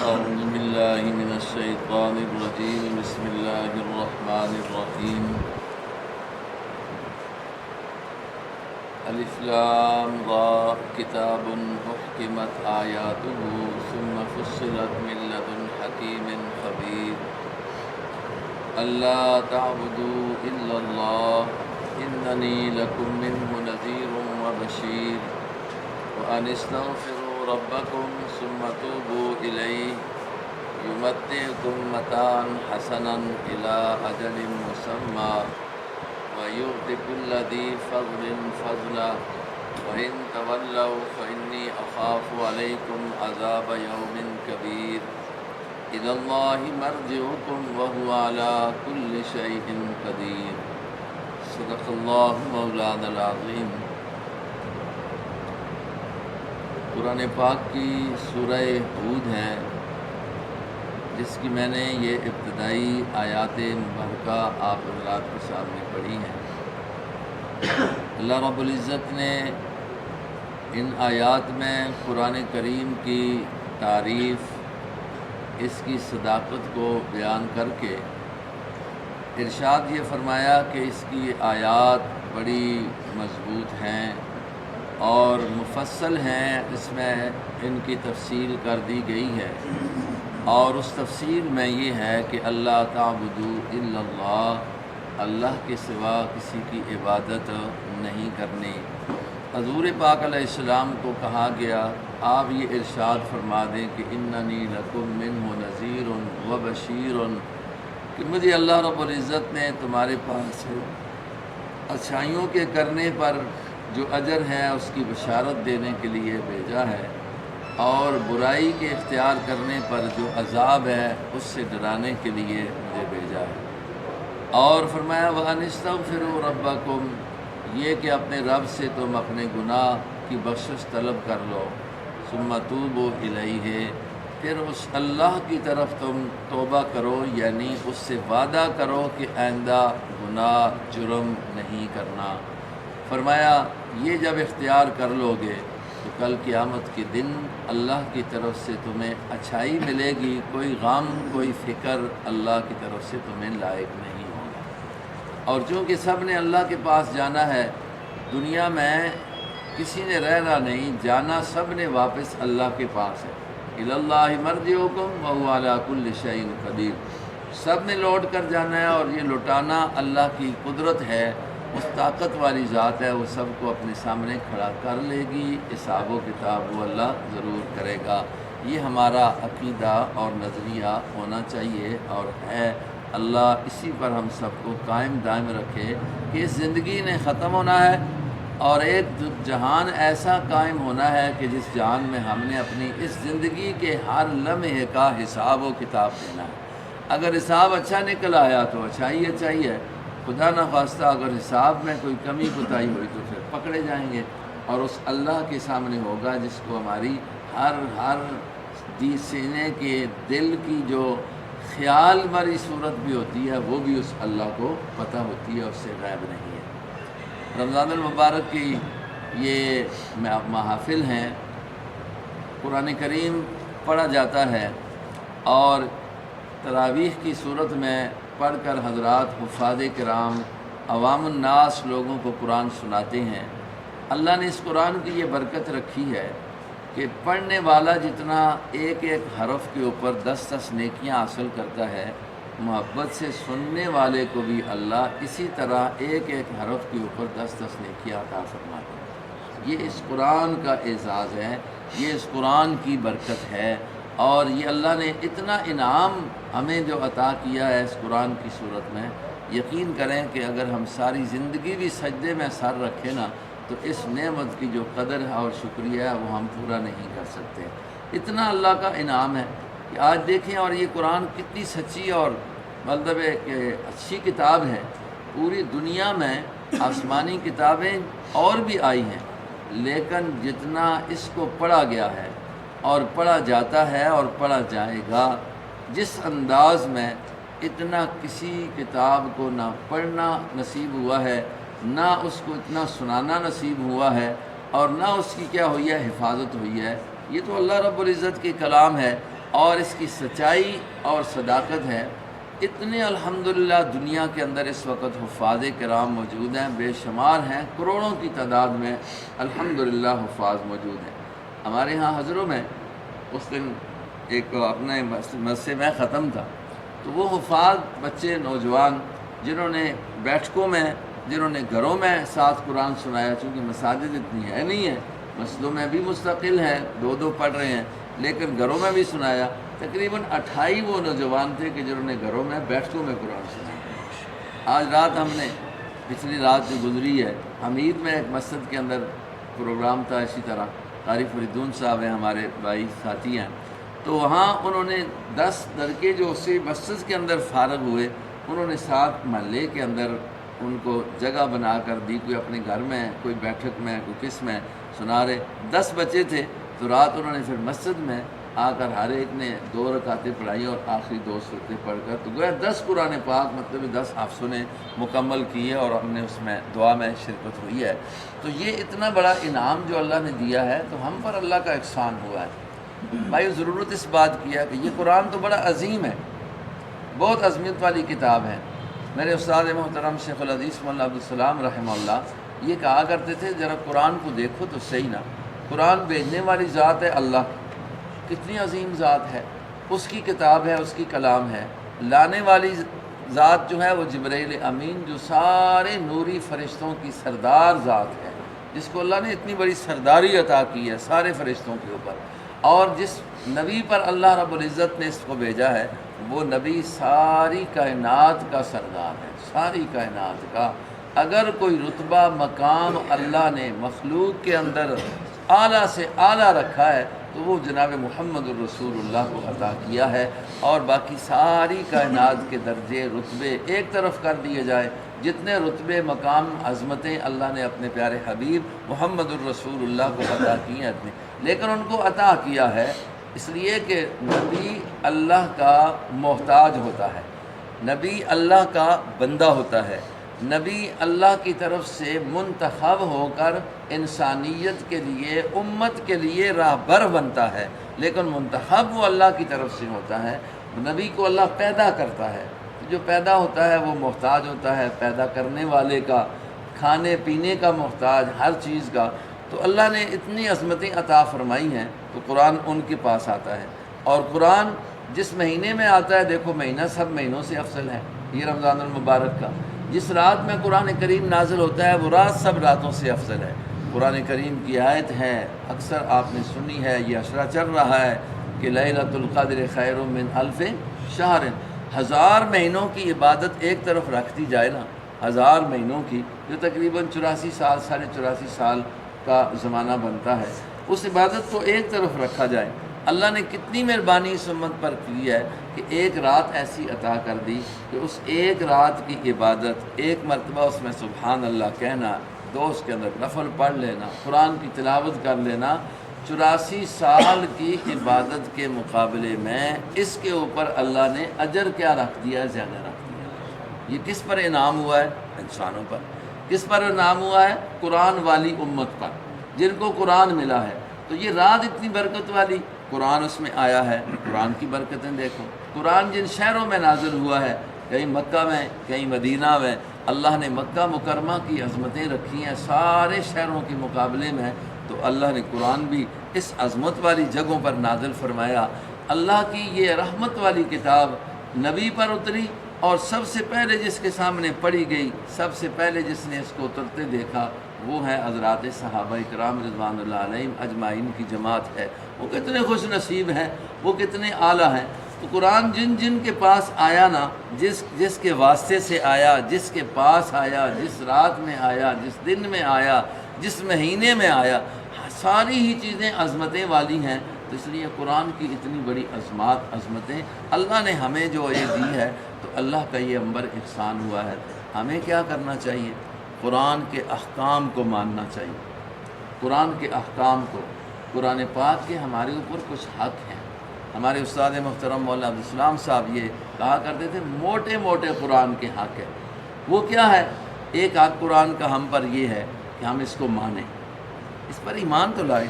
أعوذ بالله من الشيطان الرجيم بسم الله الرحمن الرحيم ألف لام را كتاب أحكمت آياته ثم فصلت من لدن حكيم خبير ألا تعبدوا إلا الله إنني لكم منه نذير وبشير وأن استغفروا ربكم ثم توبوا إليه يمتعكم متاعا حسنا إلى أجل مسمى ويؤت كل ذي فضل فضلا وإن تولوا فإني أخاف عليكم عذاب يوم كبير إلى الله مرجعكم وهو على كل شيء قدير صدق الله مولانا العظيم۔ قرآن پاک کی سورہ ہود ہے جس کی میں نے یہ ابتدائی آیات مبارکہ آپ حضرات کے سامنے پڑھی ہیں۔ اللہ رب العزت نے ان آیات میں قرآن کریم کی تعریف، اس کی صداقت کو بیان کر کے ارشاد یہ فرمایا کہ اس کی آیات بڑی مضبوط ہیں اور مفصل ہیں، اس میں ان کی تفصیل کر دی گئی ہے، اور اس تفصیل میں یہ ہے کہ اللہ تعبدوا الا اللہ، اللہ کے سوا کسی کی عبادت نہیں کرنی۔ حضور پاک علیہ السلام کو کہا گیا آپ یہ ارشاد فرما دیں کہ اننی لکم منہ نذیر و بشیر، کہ مجھے اللہ رب العزت نے تمہارے پاس اچھائیوں کے کرنے پر جو اجر ہے اس کی بشارت دینے کے لیے بھیجا ہے، اور برائی کے اختیار کرنے پر جو عذاب ہے اس سے ڈرانے کے لیے مجھے بھیجا ہے۔ اور فرمایا وَأَنِ اسْتَغْفِرُوا رَبَّكُمْ، یہ کہ اپنے رب سے تم اپنے گناہ کی بخشش طلب کر لو، ثُمَّ تُوبُوا إِلَيْهِ، پھر اس اللہ کی طرف تم توبہ کرو، یعنی اس سے وعدہ کرو کہ آئندہ گناہ جرم نہیں کرنا۔ فرمایا یہ جب اختیار کر لو گے تو کل قیامت کے دن اللہ کی طرف سے تمہیں اچھائی ملے گی، کوئی غم کوئی فکر اللہ کی طرف سے تمہیں لائق نہیں ہوگا۔ اور چونکہ سب نے اللہ کے پاس جانا ہے، دنیا میں کسی نے رہنا نہیں، جانا سب نے واپس اللہ کے پاس ہے۔ الی اللہ مرجعکم وہو علی کل شیء قدیر، سب نے لوٹ کر جانا ہے، اور یہ لوٹانا اللہ کی قدرت ہے، اس طاقت والی ذات ہے، وہ سب کو اپنے سامنے کھڑا کر لے گی، حساب و کتاب وہ اللہ ضرور کرے گا۔ یہ ہمارا عقیدہ اور نظریہ ہونا چاہیے اور ہے۔ اللہ اسی پر ہم سب کو قائم دائم رکھے کہ اس زندگی نے ختم ہونا ہے، اور ایک جہان ایسا قائم ہونا ہے کہ جس جہان میں ہم نے اپنی اس زندگی کے ہر لمحے کا حساب و کتاب دینا ہے۔ اگر حساب اچھا نکل آیا تو اچھائی ہے، خدا نخواستہ اگر حساب میں کوئی کمی کوتاہی ہوئی تو پھر پکڑے جائیں گے، اور اس اللہ کے سامنے ہوگا جس کو ہماری ہر سینے کے دل کی جو خیال والی صورت بھی ہوتی ہے وہ بھی اس اللہ کو پتہ ہوتی ہے، اس سے غائب نہیں ہے۔ رمضان المبارک کی یہ محافل ہیں، قرآن کریم پڑھا جاتا ہے، اور تراویح کی صورت میں پڑھ کر حضرات حفاظ کرام عوام الناس لوگوں کو قرآن سناتے ہیں۔ اللہ نے اس قرآن کی یہ برکت رکھی ہے کہ پڑھنے والا جتنا ایک ایک حرف کے اوپر 10 نیکیاں حاصل کرتا ہے، محبت سے سننے والے کو بھی اللہ اسی طرح ایک ایک حرف کے اوپر 10 نیکیاں عطا فرماتے ہیں۔ یہ اس قرآن کا اعزاز ہے، یہ اس قرآن کی برکت ہے، اور یہ اللہ نے اتنا انعام ہمیں جو عطا کیا ہے اس قرآن کی صورت میں، یقین کریں کہ اگر ہم ساری زندگی بھی سجدے میں سر رکھیں نا تو اس نعمت کی جو قدر ہے اور شکریہ ہے وہ ہم پورا نہیں کر سکتے۔ اتنا اللہ کا انعام ہے کہ آج دیکھیں، اور یہ قرآن کتنی سچی اور مطلب ہے کہ اچھی کتاب ہے۔ پوری دنیا میں آسمانی کتابیں اور بھی آئی ہیں، لیکن جتنا اس کو پڑھا گیا ہے اور پڑھا جاتا ہے اور پڑھا جائے گا، جس انداز میں اتنا کسی کتاب کو نہ پڑھنا نصیب ہوا ہے، نہ اس کو اتنا سنانا نصیب ہوا ہے، اور نہ اس کی کیا ہوئی ہے حفاظت ہوئی ہے۔ یہ تو اللہ رب العزت کی کلام ہے، اور اس کی سچائی اور صداقت ہے۔ اتنے الحمدللہ دنیا کے اندر اس وقت حفاظ کرام موجود ہیں، بے شمار ہیں، کروڑوں کی تعداد میں الحمدللہ حفاظ موجود ہیں۔ ہمارے ہاں حضروں میں اس دن ایک اپنے مسجد میں ختم تھا، تو وہ حفاظ بچے نوجوان جنہوں نے بیٹھکوں میں، جنہوں نے گھروں میں ساتھ قرآن سنایا، چونکہ مساجد اتنی ہے نہیں ہے، مسجدوں میں بھی مستقل ہے، دو دو پڑھ رہے ہیں، لیکن گھروں میں بھی سنایا۔ تقریباً 28 وہ نوجوان تھے کہ جنہوں نے گھروں میں بیٹھکوں میں قرآن سنایا۔ آج رات ہم نے، پچھلی رات جو گزری ہے، حمید میں ایک مسجد کے اندر پروگرام تھا، اسی طرح قاری فریدون صاحب ہیں، ہمارے بھائی ساتھی ہیں، تو وہاں انہوں نے 10 لڑکے جو اسی مسجد کے اندر فارغ ہوئے، انہوں نے 7 محلے کے اندر ان کو جگہ بنا کر دی، کوئی اپنے گھر میں، کوئی بیٹھک میں، کوئی کس میں سنا رہے۔ 10 بچے تھے، تو رات انہوں نے پھر مسجد میں آ کر ہر ایک نے 2 رکعتیں پڑھائی اور آخری 2 سورتیں پڑھ کر، تو گویا 10 قرآن پاک مطلب 10 حافظوں نے مکمل کی ہے، اور ہم نے اس میں دعا میں شرکت ہوئی ہے۔ تو یہ اتنا بڑا انعام جو اللہ نے دیا ہے، تو ہم پر اللہ کا احسان ہوا ہے۔ بھائی ضرورت اس بات کی ہے کہ یہ قرآن تو بڑا عظیم ہے، بہت عظمت والی کتاب ہے۔ میرے استاد محترم شیخ الحدیث مولانا عبدالسلام رحمہ اللہ یہ کہا کرتے تھے، ذرا قرآن کو دیکھو تو صحیح نا، قرآن بھیجنے والی ذات ہے اللہ، کتنی عظیم ذات ہے، اس کی کتاب ہے، اس کی کلام ہے۔ لانے والی ذات جو ہے وہ جبرائیل امین، جو سارے نوری فرشتوں کی سردار ذات ہے، جس کو اللہ نے اتنی بڑی سرداری عطا کی ہے سارے فرشتوں کے اوپر، اور جس نبی پر اللہ رب العزت نے اس کو بھیجا ہے، وہ نبی ساری کائنات کا سردار ہے، ساری کائنات کا۔ اگر کوئی رتبہ مقام اللہ نے مخلوق کے اندر اعلیٰ سے اعلیٰ رکھا ہے تو وہ جناب محمد الرسول اللہ کو عطا کیا ہے، اور باقی ساری کائنات کے درجے رتبے ایک طرف کر دیے جائیں، جتنے رتبے مقام عظمتیں اللہ نے اپنے پیارے حبیب محمد الرسول اللہ کو عطا کی ہیں، لیکن ان کو عطا کیا ہے اس لیے کہ نبی اللہ کا محتاج ہوتا ہے، نبی اللہ کا بندہ ہوتا ہے، نبی اللہ کی طرف سے منتخب ہو کر انسانیت کے لیے، امت کے لیے راہبر بنتا ہے، لیکن منتخب وہ اللہ کی طرف سے ہوتا ہے۔ نبی کو اللہ پیدا کرتا ہے، جو پیدا ہوتا ہے وہ محتاج ہوتا ہے پیدا کرنے والے کا، کھانے پینے کا محتاج، ہر چیز کا۔ تو اللہ نے اتنی عظمتیں عطا فرمائی ہیں، تو قرآن ان کے پاس آتا ہے، اور قرآن جس مہینے میں آتا ہے، دیکھو مہینہ سب مہینوں سے افضل ہے، یہ رمضان المبارک کا، جس رات میں قرآن کریم نازل ہوتا ہے وہ رات سب راتوں سے افضل ہے۔ قرآن کریم کی آیت ہے، اکثر آپ نے سنی ہے، یہ اشرا چل رہا ہے کہ لیلۃ القدر خیر من الف شہر، 1000 مہینوں کی عبادت ایک طرف رکھ دی جائے نا، 1000 مہینوں کی، جو تقریباً 84 سال، 84.5 سال کا زمانہ بنتا ہے، اس عبادت کو ایک طرف رکھا جائے۔ اللہ نے کتنی مہربانی اس امت پر کی ہے کہ ایک رات ایسی عطا کر دی کہ اس ایک رات کی عبادت، ایک مرتبہ اس میں سبحان اللہ کہنا، 2 اس کے اندر نفل پڑھ لینا، قرآن کی تلاوت کر لینا، 84 سال کی عبادت کے مقابلے میں اس کے اوپر اللہ نے اجر کیا رکھ دیا، زیادہ رکھ دیا۔ یہ کس پر انعام ہوا ہے؟ انسانوں پر۔ کس پر انعام ہوا ہے؟ قرآن والی امت پر، جن کو قرآن ملا ہے۔ تو یہ رات اتنی برکت والی، قرآن اس میں آیا ہے، قرآن کی برکتیں دیکھو۔ قرآن جن شہروں میں نازل ہوا ہے، کہیں مکہ میں، کہیں مدینہ میں، اللہ نے مکہ مکرمہ کی عظمتیں رکھی ہیں سارے شہروں کے مقابلے میں، تو اللہ نے قرآن بھی اس عظمت والی جگہوں پر نازل فرمایا۔ اللہ کی یہ رحمت والی کتاب نبی پر اتری، اور سب سے پہلے جس کے سامنے پڑھی گئی، سب سے پہلے جس نے اس کو اترتے دیکھا، وہ ہے حضرات صحابہ کرام رضوان اللہ علیہم اجمعین کی جماعت ہے۔ وہ کتنے خوش نصیب ہیں، وہ کتنے اعلیٰ ہیں۔ تو قرآن جن جن کے پاس آیا نا، جس کے واسطے سے آیا، جس کے پاس آیا، جس رات میں آیا، جس دن میں آیا، جس مہینے میں آیا، ساری ہی چیزیں عظمتیں والی ہیں۔ تو اس لیے قرآن کی اتنی بڑی عظمتیں اللہ نے ہمیں جو یہ دی ہے، تو اللہ کا یہ امبر احسان ہوا ہے۔ ہمیں کیا کرنا چاہیے؟ قرآن کے احکام کو ماننا چاہیے، قرآن کے احکام کو۔ قرآن پاک کے ہمارے اوپر کچھ حق ہیں۔ ہمارے استاد محترم مولانا عبدالسلام صاحب یہ کہا کرتے تھے، موٹے موٹے قرآن کے حق ہیں۔ وہ کیا ہے؟ ایک حق قرآن کا ہم پر یہ ہے کہ ہم اس کو مانیں، اس پر ایمان تو لائیں،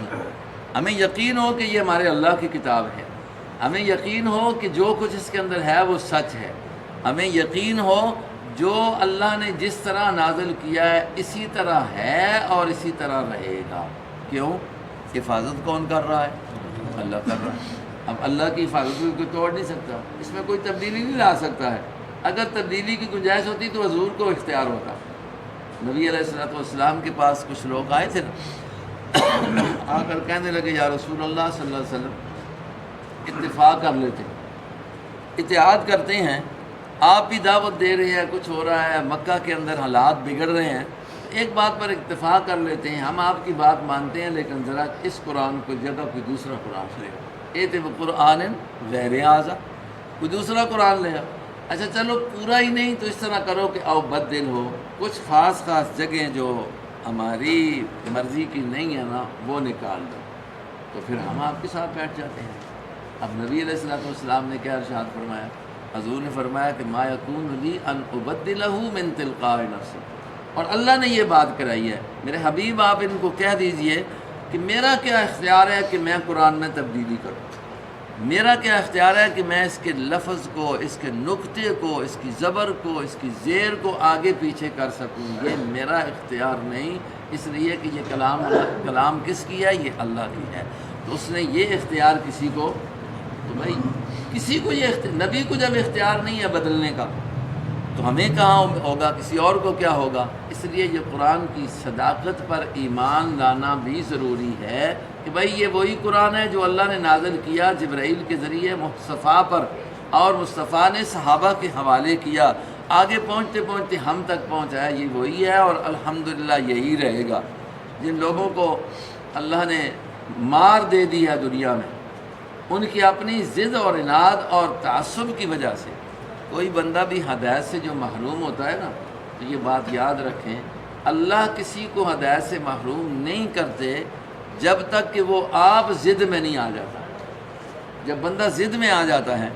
ہمیں یقین ہو کہ یہ ہمارے اللہ کی کتاب ہے، ہمیں یقین ہو کہ جو کچھ اس کے اندر ہے وہ سچ ہے، ہمیں یقین ہو جو اللہ نے جس طرح نازل کیا ہے اسی طرح ہے اور اسی طرح رہے گا۔ کیوں؟ حفاظت کون کر رہا ہے؟ اللہ کر رہا ہے۔ اب اللہ کی حفاظت کو کوئی توڑ نہیں سکتا، اس میں کوئی تبدیلی نہیں لا سکتا ہے۔ اگر تبدیلی کی گنجائش ہوتی تو حضور کو اختیار ہوتا۔ نبی علیہ الصلوۃ والسلام کے پاس کچھ لوگ آئے تھے نا، آ کر کہنے لگے یا رسول اللہ صلی اللہ علیہ وسلم اتفاق کر لیتے، اتحاد کرتے ہیں، آپ بھی دعوت دے رہے ہیں، کچھ ہو رہا ہے، مکہ کے اندر حالات بگڑ رہے ہیں، ایک بات پر اتفاق کر لیتے ہیں، ہم آپ کی بات مانتے ہیں لیکن ذرا اس قرآن کو جگہ کوئی دوسرا قرآن لے آؤ، اے قرآن غیر ھذا، کوئی دوسرا قرآن لے آؤ۔ اچھا چلو پورا ہی نہیں تو اس طرح کرو کہ او بدل ہو، کچھ خاص جگہیں جو ہماری مرضی کی نہیں ہے نا وہ نکال دو، تو پھر ہم آپ کے ساتھ بیٹھ جاتے ہیں۔ اب نبی علیہ الصلوۃ والسلام نے کیا ارشاد فرمایا؟ حضور نے فرمایا کہ ما یکون لی ان ابدلہ من تلقاء نفسی، اور اللہ نے یہ بات کرائی ہے، میرے حبیب آپ ان کو کہہ دیجئے کہ میرا کیا اختیار ہے کہ میں قرآن میں تبدیلی کروں، میرا کیا اختیار ہے کہ میں اس کے لفظ کو، اس کے نقطے کو، اس کی زبر کو، اس کی زیر کو آگے پیچھے کر سکوں، یہ میرا اختیار نہیں، اس لیے کہ یہ کلام کس کی ہے؟ یہ اللہ کی ہے۔ تو اس نے یہ اختیار کسی کو، تو بھائی کسی کو یہ نبی کو جب اختیار نہیں ہے بدلنے کا تو ہمیں کہاں ہوگا، کسی اور کو کیا ہوگا؟ اس لیے یہ قرآن کی صداقت پر ایمان لانا بھی ضروری ہے کہ بھائی یہ وہی قرآن ہے جو اللہ نے نازل کیا جبرائیل کے ذریعے مصطفیٰ پر، اور مصطفیٰ نے صحابہ کے حوالے کیا، آگے پہنچتے پہنچتے ہم تک پہنچایا، یہ وہی ہے اور الحمدللہ یہی رہے گا۔ جن لوگوں کو اللہ نے مار دے دی ہے دنیا میں، ان کی اپنی ضد اور عناد اور تعصب کی وجہ سے، کوئی بندہ بھی ہدایت سے جو محروم ہوتا ہے نا، تو یہ بات یاد رکھیں، اللہ کسی کو ہدایت سے محروم نہیں کرتے جب تک کہ وہ آپ ضد میں نہیں آ جاتا۔ جب بندہ ضد میں آ جاتا ہے،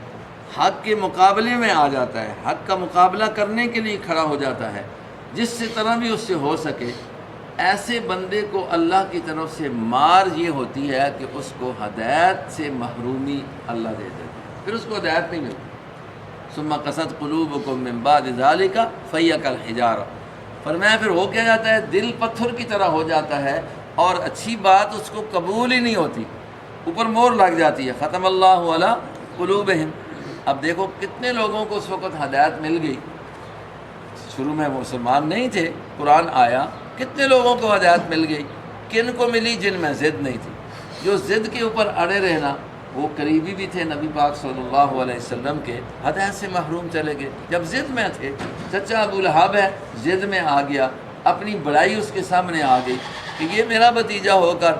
حق کے مقابلے میں آ جاتا ہے، حق کا مقابلہ کرنے کے لیے کھڑا ہو جاتا ہے، جس سے طرح بھی اس سے ہو سکے، ایسے بندے کو اللہ کی طرف سے مار یہ ہوتی ہے کہ اس کو ہدایت سے محرومی اللہ دے دیتا ہے، پھر اس کو ہدایت نہیں ملتی۔ ثم قست قلوبکم من بعد ذلک فہی کالحجارہ، فرمایا پھر ہو کیا جاتا ہے؟ دل پتھر کی طرح ہو جاتا ہے اور اچھی بات اس کو قبول ہی نہیں ہوتی، اوپر مور لگ جاتی ہے، ختم اللہ علی قلوبہم۔ اب دیکھو کتنے لوگوں کو اس وقت ہدایت مل گئی، شروع میں مسلمان نہیں تھے، قرآن آیا، کتنے لوگوں کو ہدایت مل گئی، کن کو ملی؟ جن میں ضد نہیں تھی، جو ضد کے اوپر اڑے رہنا، وہ قریبی بھی تھے نبی پاک صلی اللہ علیہ وسلم کے، ہدایت سے محروم چلے گئے۔ جب ضد میں تھے، چچا ابو لہب ہے، ضد میں آ گیا، اپنی بڑائی اس کے سامنے آ گئی کہ یہ میرا بھتیجا ہو کر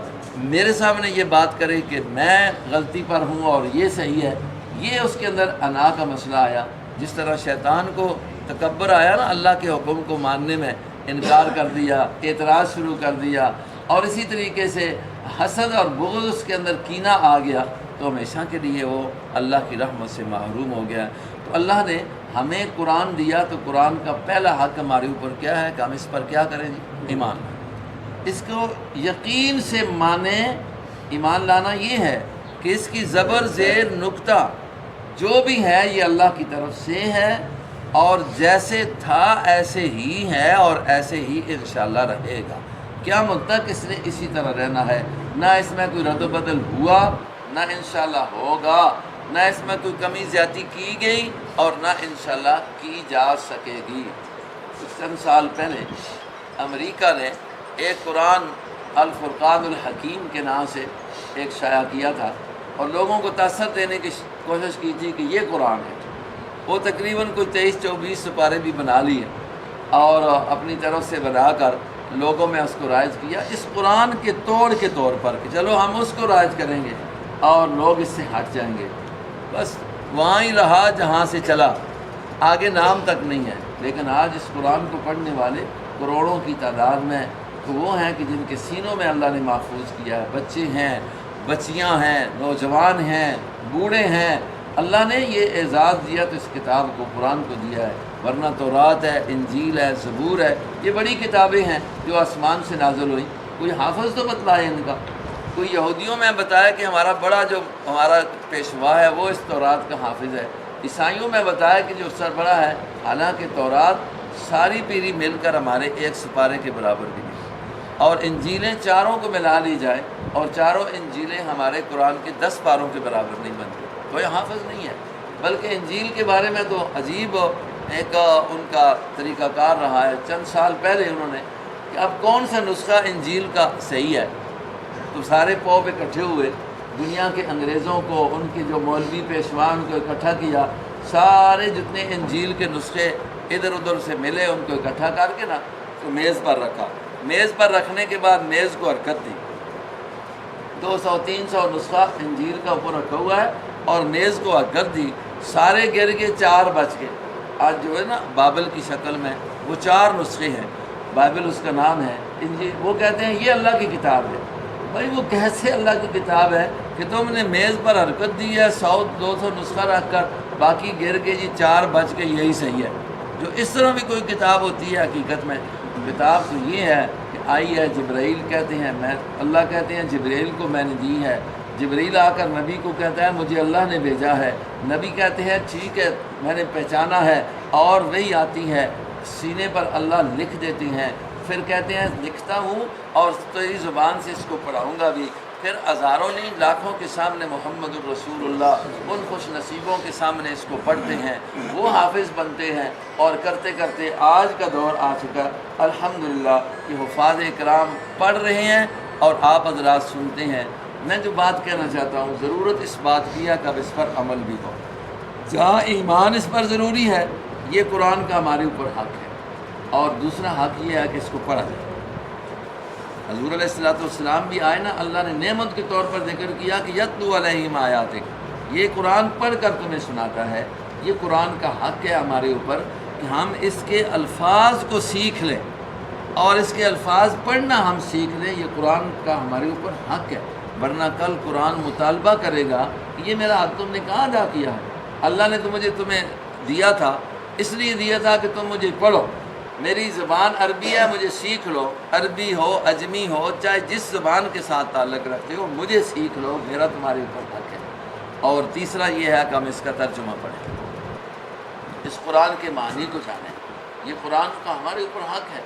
میرے سامنے یہ بات کرے کہ میں غلطی پر ہوں اور یہ صحیح ہے، یہ اس کے اندر انا کا مسئلہ آیا۔ جس طرح شیطان کو تکبر آیا نا، اللہ کے حکم کو ماننے میں انکار کر دیا، اعتراض شروع کر دیا، اور اسی طریقے سے حسد اور بغض اس کے اندر کینہ آ گیا، تو ہمیشہ کے لیے وہ اللہ کی رحمت سے محروم ہو گیا۔ تو اللہ نے ہمیں قرآن دیا، تو قرآن کا پہلا حق ہمارے اوپر کیا ہے کہ ہم اس پر کیا کریں جی؟ ایمان، اس کو یقین سے مانیں۔ ایمان لانا یہ ہے کہ اس کی زبر زیر نقطہ جو بھی ہے یہ اللہ کی طرف سے ہے، اور جیسے تھا ایسے ہی ہے اور ایسے ہی انشاءاللہ رہے گا، قیامت تک اس نے اسی طرح رہنا ہے، نہ اس میں کوئی رد و بدل ہوا، نہ انشاءاللہ ہوگا، نہ اس میں کوئی کمی زیادتی کی گئی اور نہ انشاءاللہ کی جا سکے گی۔ کچھ چند سال پہلے امریکہ نے ایک قرآن الفرقان الحکیم کے نام سے ایک شائع کیا تھا، اور لوگوں کو تاثر دینے کی کوشش کی تھی کہ یہ قرآن ہے۔ وہ تقریباً کوئی 23-24 سپارے بھی بنا لیے اور اپنی طرف سے بنا کر لوگوں میں اس کو رائج کیا، اس قرآن کے توڑ کے طور پر کہ چلو ہم اس کو رائج کریں گے اور لوگ اس سے ہٹ جائیں گے۔ بس وہاں ہی رہا جہاں سے چلا، آگے نام تک نہیں ہے۔ لیکن آج اس قرآن کو پڑھنے والے کروڑوں کی تعداد میں تو وہ ہیں کہ جن کے سینوں میں اللہ نے محفوظ کیا ہے، بچے ہیں، بچیاں ہیں، نوجوان ہیں، بوڑھے ہیں، اللہ نے یہ اعزاز دیا تو اس کتاب کو، قرآن کو دیا ہے۔ ورنہ تورات ہے، انجیل ہے، زبور ہے، یہ بڑی کتابیں ہیں جو آسمان سے نازل ہوئیں، کوئی حافظ تو بتلائے ان کا، کوئی یہودیوں میں بتایا کہ ہمارا بڑا جو ہمارا پیشوا ہے وہ اس تورات کا حافظ ہے، عیسائیوں میں بتایا کہ جو سربراہ ہے، حالانکہ تورات ساری پیری مل کر ہمارے ایک سپارے کے برابر بھی نہیں، اور انجیلیں چاروں کو ملا لی جائے اور چاروں انجیلیں ہمارے قرآن کے 10 پاروں کے برابر نہیں بنتی، کوئی حافظ نہیں ہے۔ بلکہ انجیل کے بارے میں تو عجیب ایک ان کا طریقہ کار رہا ہے، چند سال پہلے انہوں نے کہ اب کون سا نسخہ انجیل کا صحیح ہے، تو سارے پوپ اکٹھے ہوئے، دنیا کے انگریزوں کو، ان کے جو مولوی پیشوان کو اکٹھا کیا، سارے جتنے انجیل کے نسخے ادھر ادھر سے ملے ان کو اکٹھا کر کے نا تو میز پر رکھا، میز پر رکھنے کے بعد میز کو حرکت دی، 200-300 نسخہ انجیل کا اوپر رکھا ہوا ہے اور میز کو حرکت دی، سارے گر کے 4 بچ گئے۔ آج جو ہے نا بائبل کی شکل میں وہ 4 نسخے ہیں، بائبل اس کا نام ہے، انجیل وہ کہتے ہیں یہ اللہ کی کتاب ہے۔ بھائی وہ کیسے اللہ کی کتاب ہے کہ تم نے میز پر حرکت دی ہے 100-200 نسخہ رکھ کر، باقی گر کے جی 4 بچ کے یہی صحیح ہے؟ جو اس طرح بھی کوئی کتاب ہوتی ہے حقیقت میں؟ کتاب تو یہ ہے کہ آئی ہے، جبرائیل کہتے ہیں، اللہ کہتے ہیں جبرائیل کو میں نے دی ہے، جبرائیل آ کر نبی کو کہتا ہے مجھے اللہ نے بھیجا ہے، نبی کہتے ہیں ٹھیک ہے میں نے پہچانا ہے، اور وہی آتی ہے سینے پر اللہ لکھ دیتی ہیں، پھر کہتے ہیں لکھتا ہوں اور تیری زبان سے اس کو پڑھاؤں گا بھی، پھر ہزاروں نہیں لاکھوں کے سامنے محمد الرسول اللہ ان خوش نصیبوں کے سامنے اس کو پڑھتے ہیں، وہ حافظ بنتے ہیں، اور کرتے کرتے آج کا دور آ چکا الحمدللہ کہ حفاظ کرام پڑھ رہے ہیں اور آپ حضرات سنتے ہیں۔ میں جو بات کہنا چاہتا ہوں، ضرورت اس بات کی ہے کہ اب اس پر عمل بھی ہو، جہاں ایمان اس پر ضروری ہے، یہ قرآن کا ہمارے اوپر حق ہے، اور دوسرا حق یہ ہے کہ اس کو پڑھا جائے۔ حضور علیہ السلام بھی آئے نا، اللہ نے نعمت کے طور پر ذکر کیا کہ یتلو علیہم آیاتک، یہ قرآن پڑھ کر تمہیں سناتا ہے، یہ قرآن کا حق ہے ہمارے اوپر کہ ہم اس کے الفاظ کو سیکھ لیں، اور اس کے الفاظ پڑھنا ہم سیکھ لیں، یہ قرآن کا ہمارے اوپر حق ہے، ورنہ کل قرآن مطالبہ کرے گا کہ یہ میرا حق تم نے کہاں ادا کیا ہے؟ اللہ نے تو مجھے تمہیں دیا تھا، اس لیے دیا تھا کہ تم مجھے پڑھو، میری زبان عربی ہے مجھے سیکھ لو، عربی ہو اجمی ہو چاہے جس زبان کے ساتھ تعلق رکھتے ہو مجھے سیکھ لو، میرا تمہارے اوپر حق ہے۔ اور تیسرا یہ ہے کہ ہم اس کا ترجمہ پڑھیں، اس قرآن کے معنی کو جانیں، یہ قرآن کا ہمارے اوپر حق ہے۔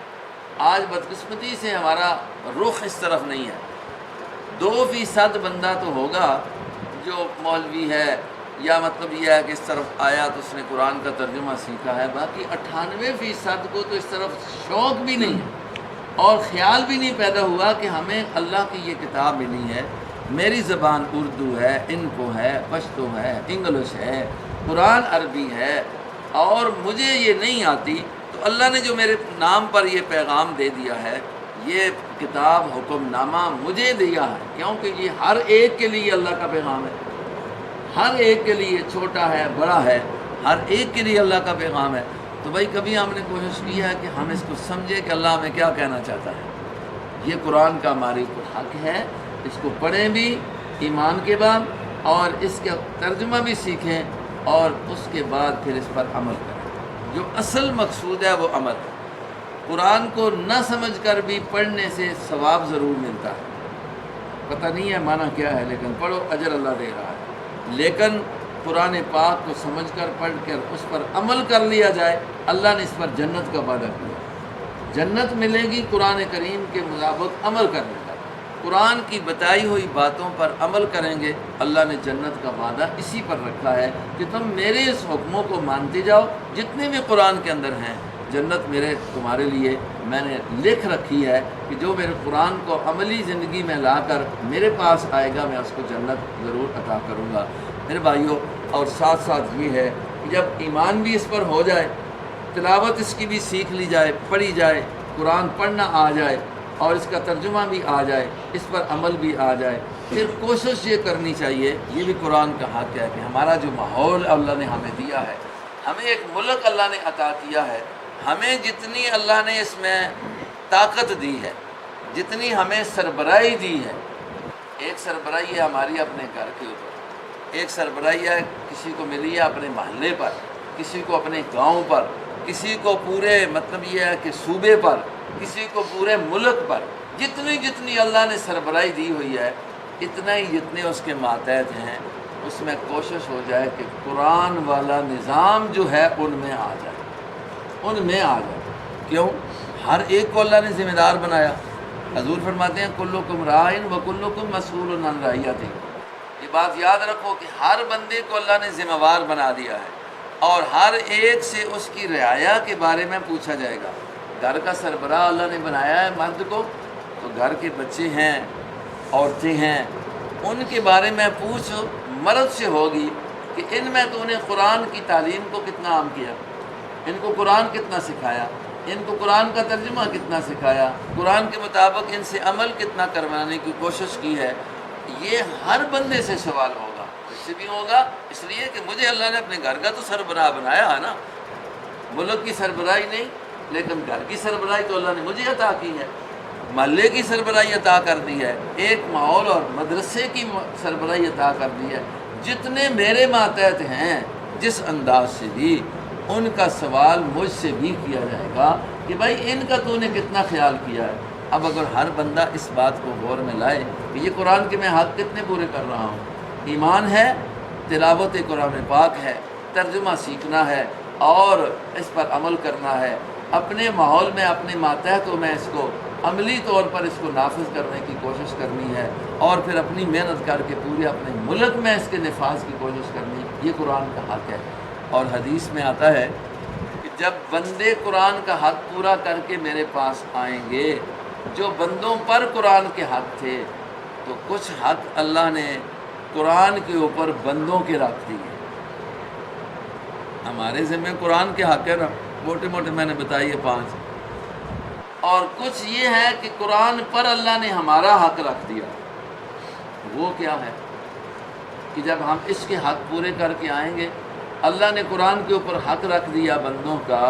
آج بدقسمتی سے ہمارا رخ اس طرف نہیں ہے، 2% بندہ تو ہوگا جو مولوی ہے یا مطلب یہ ہے کہ اس طرف آیا تو اس نے قرآن کا ترجمہ سیکھا ہے، باقی 98% کو تو اس طرف شوق بھی نہیں ہے اور خیال بھی نہیں پیدا ہوا کہ ہمیں اللہ کی یہ کتاب ملی ہے، میری زبان اردو ہے، ان کو ہے، پشتو ہے، انگلش ہے، قرآن عربی ہے، اور مجھے یہ نہیں آتی، تو اللہ نے جو میرے نام پر یہ پیغام دے دیا ہے، یہ کتاب حکم نامہ مجھے دیا ہے، کیونکہ یہ ہر ایک کے لیے اللہ کا پیغام ہے، ہر ایک کے لیے، چھوٹا ہے بڑا ہے، ہر ایک کے لیے اللہ کا پیغام ہے۔ تو بھائی کبھی ہم نے کوشش کی ہے کہ ہم اس کو سمجھے کہ اللہ ہمیں کیا کہنا چاہتا ہے؟ یہ قرآن کا ہمارے اوپر حق ہے، اس کو پڑھیں بھی ایمان کے بعد، اور اس کا ترجمہ بھی سیکھیں، اور اس کے بعد پھر اس پر عمل کریں۔ جو اصل مقصود ہے وہ عمل ہے۔ قرآن کو نہ سمجھ کر بھی پڑھنے سے ثواب ضرور ملتا ہے، پتہ نہیں ہے معنی کیا ہے، لیکن پڑھو اجر اللہ دے رہا ہے۔ لیکن قرآن پاک کو سمجھ کر پڑھ کر اس پر عمل کر لیا جائے، اللہ نے اس پر جنت کا وعدہ کیا، جنت ملے گی قرآن کریم کے مطابق عمل کرنے کا، قرآن کی بتائی ہوئی باتوں پر عمل کریں گے، اللہ نے جنت کا وعدہ اسی پر رکھا ہے کہ تم میرے اس حکموں کو مانتے جاؤ، جتنے بھی قرآن کے اندر ہیں، جنت میرے تمہارے لیے میں نے لکھ رکھی ہے کہ جو میرے قرآن کو عملی زندگی میں لا کر میرے پاس آئے گا میں اس کو جنت ضرور عطا کروں گا۔ میرے بھائیوں، اور ساتھ ساتھ یہ ہے کہ جب ایمان بھی اس پر ہو جائے، تلاوت اس کی بھی سیکھ لی جائے، پڑھی جائے، قرآن پڑھنا آ جائے اور اس کا ترجمہ بھی آ جائے، اس پر عمل بھی آ جائے، پھر کوشش یہ کرنی چاہیے، یہ بھی قرآن کا حق ہے کہ ہمارا جو ماحول اللہ نے ہمیں دیا ہے، ہمیں ایک ملک اللہ نے عطا کیا ہے، ہمیں جتنی اللہ نے اس میں طاقت دی ہے، جتنی ہمیں سربراہی دی ہے، ایک سربراہی ہے ہماری اپنے گھر کے اوپر، ایک سربراہی ہے کسی کو ملی ہے اپنے محلے پر، کسی کو اپنے گاؤں پر، کسی کو پورے مطلب یہ ہے کہ صوبے پر، کسی کو پورے ملک پر، جتنی اللہ نے سربراہی دی ہوئی ہے، اتنا ہی جتنے اس کے ماتحت ہیں اس میں کوشش ہو جائے کہ قرآن والا نظام جو ہے ان میں آ جائے، ان میں آ جائے۔ کیوں؟ ہر ایک کو اللہ نے ذمہ دار بنایا۔ حضور فرماتے ہیں کلکم راعٍ و کلکم مسئول عن رعیتہ۔ یہ بات یاد رکھو کہ ہر بندے کو اللہ نے ذمہ وار بنا دیا ہے اور ہر ایک سے اس کی رعایا کے بارے میں پوچھا جائے گا۔ گھر کا سربراہ اللہ نے بنایا ہے مرد کو، تو گھر کے بچے ہیں، عورتیں ہیں، ان کے بارے میں پوچھ مرد سے ہوگی کہ ان میں تو نے قرآن کی تعلیم کو کتنا عام کیا، ان کو قرآن کتنا سکھایا، ان کو قرآن کا ترجمہ کتنا سکھایا، قرآن کے مطابق ان سے عمل کتنا کروانے کی کوشش کی ہے۔ یہ ہر بندے سے سوال ہوگا، اس سے بھی ہوگا، اس لیے کہ مجھے اللہ نے اپنے گھر کا تو سربراہ بنایا ہے نا، ملک کی سربراہی نہیں، لیکن گھر کی سربراہی تو اللہ نے مجھے عطا کی ہے، محلے کی سربراہی عطا کر دی ہے، ایک ماحول اور مدرسے کی سربراہی عطا کر دی ہے۔ جتنے میرے ماتحت ہیں جس انداز سے بھی، ان کا سوال مجھ سے بھی کیا جائے گا کہ بھائی ان کا تو نے کتنا خیال کیا ہے۔ اب اگر ہر بندہ اس بات کو غور میں لائے کہ یہ قرآن کے میں حق کتنے پورے کر رہا ہوں، ایمان ہے، تلاوت قرآن پاک ہے، ترجمہ سیکھنا ہے اور اس پر عمل کرنا ہے، اپنے ماحول میں اپنے ماتحتوں میں اس کو عملی طور پر اس کو نافذ کرنے کی کوشش کرنی ہے اور پھر اپنی محنت کر کے پورے اپنے ملک میں اس کے نفاذ کی کوشش کرنی، یہ قرآن کا حق ہے۔ اور حدیث میں آتا ہے کہ جب بندے قرآن کا حق پورا کر کے میرے پاس آئیں گے، جو بندوں پر قرآن کے حق تھے، تو کچھ حق اللہ نے قرآن کے اوپر بندوں کے رکھ دیے۔ ہمارے ذمہ قرآن کے حق ہے نا، موٹے موٹے میں نے بتائی ہے 5، اور کچھ یہ ہے کہ قرآن پر اللہ نے ہمارا حق رکھ دیا۔ وہ کیا ہے کہ جب ہم اس کے حق پورے کر کے آئیں گے، اللہ نے قرآن کے اوپر حق رکھ دیا بندوں کا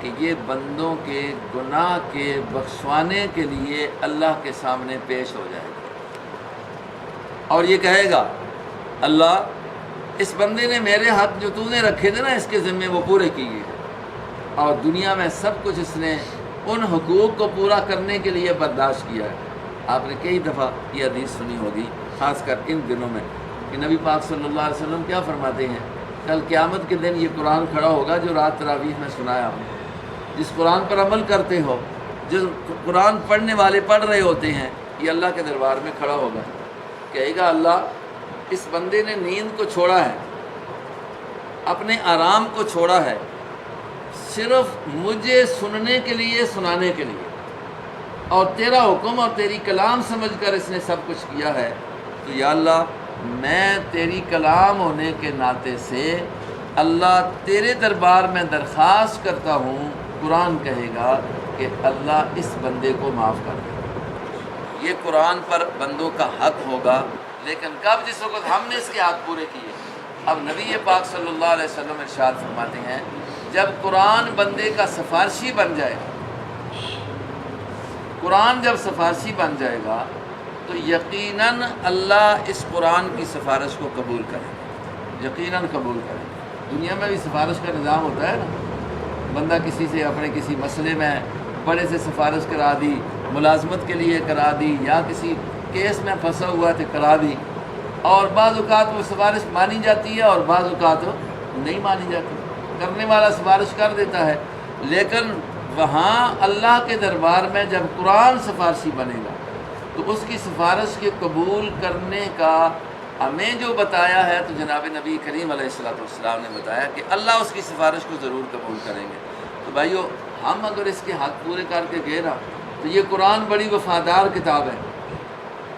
کہ یہ بندوں کے گناہ کے بخشوانے کے لیے اللہ کے سامنے پیش ہو جائے گا اور یہ کہے گا اللہ اس بندے نے میرے حق جو تو نے رکھے تھے نا اس کے ذمے وہ پورے کیے، اور دنیا میں سب کچھ اس نے ان حقوق کو پورا کرنے کے لیے برداشت کیا ہے۔ آپ نے کئی دفعہ یہ حدیث سنی ہوگی، خاص کر ان دنوں میں، کہ نبی پاک صلی اللہ علیہ وسلم کیا فرماتے ہیں، کل قیامت کے دن یہ قرآن کھڑا ہوگا جو رات تراویح میں سنایا ہوں، جس قرآن پر عمل کرتے ہو، جو قرآن پڑھنے والے پڑھ رہے ہوتے ہیں، یہ اللہ کے دربار میں کھڑا ہوگا، کہے گا اللہ اس بندے نے نیند کو چھوڑا ہے، اپنے آرام کو چھوڑا ہے، صرف مجھے سننے کے لیے، سنانے کے لیے، اور تیرا حکم اور تیری کلام سمجھ کر اس نے سب کچھ کیا ہے، تو یا اللہ میں تیری کلام ہونے کے ناطے سے اللہ تیرے دربار میں درخواست کرتا ہوں، قرآن کہے گا کہ اللہ اس بندے کو معاف کر دے۔ یہ قرآن پر بندوں کا حق ہوگا، لیکن کب؟ جس وقت ہم نے اس کے حق پورے کیے۔ اب نبی پاک صلی اللہ علیہ وسلم ارشاد فرماتے ہیں جب قرآن بندے کا سفارشی بن جائے گا، قرآن جب سفارشی بن جائے گا تو یقیناً اللہ اس قرآن کی سفارش کو قبول کرے گا، یقیناً قبول کرے گا۔ دنیا میں بھی سفارش کا نظام ہوتا ہے نا، بندہ کسی سے اپنے کسی مسئلے میں بڑے سے سفارش کرا دی، ملازمت کے لیے کرا دی، یا کسی کیس میں پھنسا ہوا تھے کرا دی، اور بعض اوقات وہ سفارش مانی جاتی ہے اور بعض اوقات نہیں مانی جاتی، کرنے والا سفارش کر دیتا ہے، لیکن وہاں اللہ کے دربار میں جب قرآن سفارشی بنے گا تو اس کی سفارش کے قبول کرنے کا ہمیں جو بتایا ہے، تو جناب نبی کریم علیہ السلام نے بتایا کہ اللہ اس کی سفارش کو ضرور قبول کریں گے۔ تو بھائیو، ہم اگر اس کے حق پورے کر کے گئے نا تو یہ قرآن بڑی وفادار کتاب ہے۔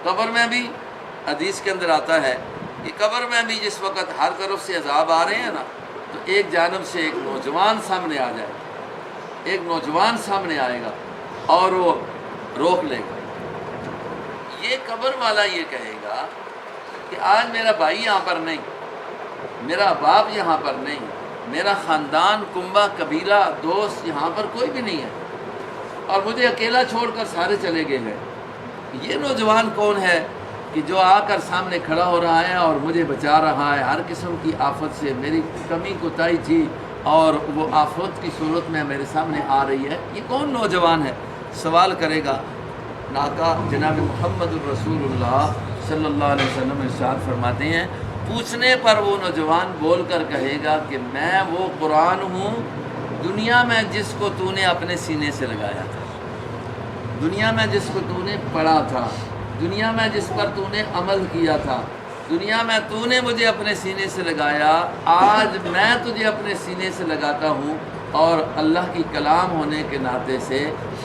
قبر میں بھی حدیث کے اندر آتا ہے کہ قبر میں بھی جس وقت ہر طرف سے عذاب آ رہے ہیں نا، تو ایک جانب سے ایک نوجوان سامنے آ جائے، ایک نوجوان سامنے آئے گا اور وہ روک لے گا۔ یہ قبر والا یہ کہے گا کہ آج میرا بھائی یہاں پر نہیں، میرا باپ یہاں پر نہیں، میرا خاندان، کنبہ، قبیلہ، دوست یہاں پر کوئی بھی نہیں ہے، اور مجھے اکیلا چھوڑ کر سارے چلے گئے ہیں۔ یہ نوجوان کون ہے کہ جو آ کر سامنے کھڑا ہو رہا ہے اور مجھے بچا رہا ہے ہر قسم کی آفت سے، میری کمی کوتاہی تھی اور وہ آفت کی صورت میں میرے سامنے آ رہی ہے، یہ کون نوجوان ہے؟ سوال کرے گا آقا جناب محمد الرسولullah صلی اللہ علیہ وسلم ارشاد فرماتے ہیں پوچھنے پر وہ نوجوان بول کر کہے گا کہ میں وہ قرآن ہوں دنیا میں جس کو تو نے اپنے سینے سے لگایا تھا، دنیا میں جس کو تو نے پڑھا تھا، دنیا میں جس پر تو نے عمل کیا تھا، دنیا میں تو نے مجھے اپنے سینے سے لگایا، آج میں تجھے اپنے سینے سے لگاتا ہوں، اور اللہ کی کلام ہونے کے ناطے سے